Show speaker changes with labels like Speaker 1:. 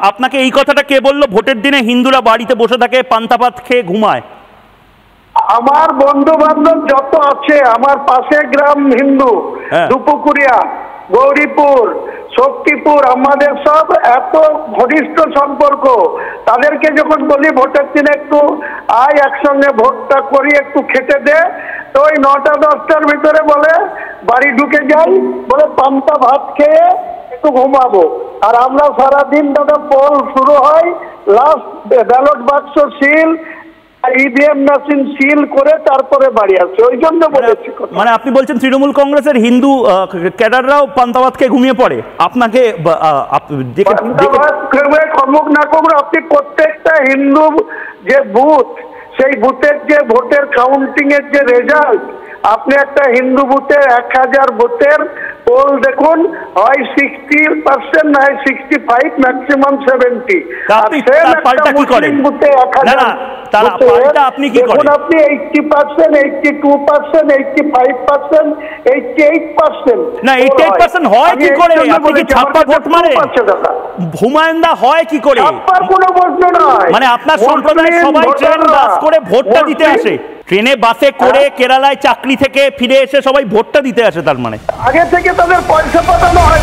Speaker 1: আপনাকে এই কথাটা কে বললো ভোটের দিনে হিন্দুরা বাড়িতে বসে থাকে পান্তা ভাত খেয়ে ঘুমায়?
Speaker 2: আমার বন্ধু বান্ধব যত আছে, আমার পাশে গ্রাম হিন্দু, দুপুকুরিয়া, গৌরীপুর, শক্তিপুর, আমাদের সব এত ঘনিষ্ঠ সম্পর্ক। তাদেরকে যখন বলি ভোটের দিনে একটু আয় একসঙ্গে ভোটটা করি, একটু খেতে দে, তো ওই 9টা 10টার ভিতরে বলে বাড়ি ঢুকে যাই, বলে পান্তা ভাত খেয়ে একটু ঘুমাবো। আর আমরা সারাদিন দাদা পোল শুরু হয়, লাস্ট ব্যালট বাক্স সিল, ইভিএম মেশিন সিল করে তারপরে বাড়ি আসছে। ওই জন্য বলেছি।
Speaker 1: মানে আপনি বলছেন তৃণমূল কংগ্রেসের হিন্দু ক্যাডাররাও পান্তা ভাত খেয়ে ঘুমিয়ে পড়ে? আপনাকে
Speaker 2: কমুক না কমুক, আপনি প্রত্যেকটা হিন্দু যে বুথ, সেই বুথের যে ভোটের কাউন্টিং এর যে রেজাল্ট, আপনি একটা হিন্দু বুথে 1000 বুথের পোল দেখুন, হয় 60% না হয় 65, ম্যাক্সিমাম 70।
Speaker 1: আপনি কি করেন? আপনি কি করেন?
Speaker 2: আপনি 80%, 82%, 85%, 88%।
Speaker 1: না 88% হয় কি করে? আপনি কি ছাপ্পা ভোট মারে? হুমায়ুনদা হয় কি করে?
Speaker 2: ছাপ্পার কোনো প্রশ্ন নয়।
Speaker 1: মানে আপনার সম্প্রদায়ের সবাই ট্রেন বাস করে ভোটটা দিতে আসে, ট্রেনে বাসে করে কেরালায় চাকরি থেকে ফিরে এসে সবাই ভোটটা দিতে আসে, তার মানে
Speaker 2: আগে থেকে তাদের পয়সা পাঠানো হয়।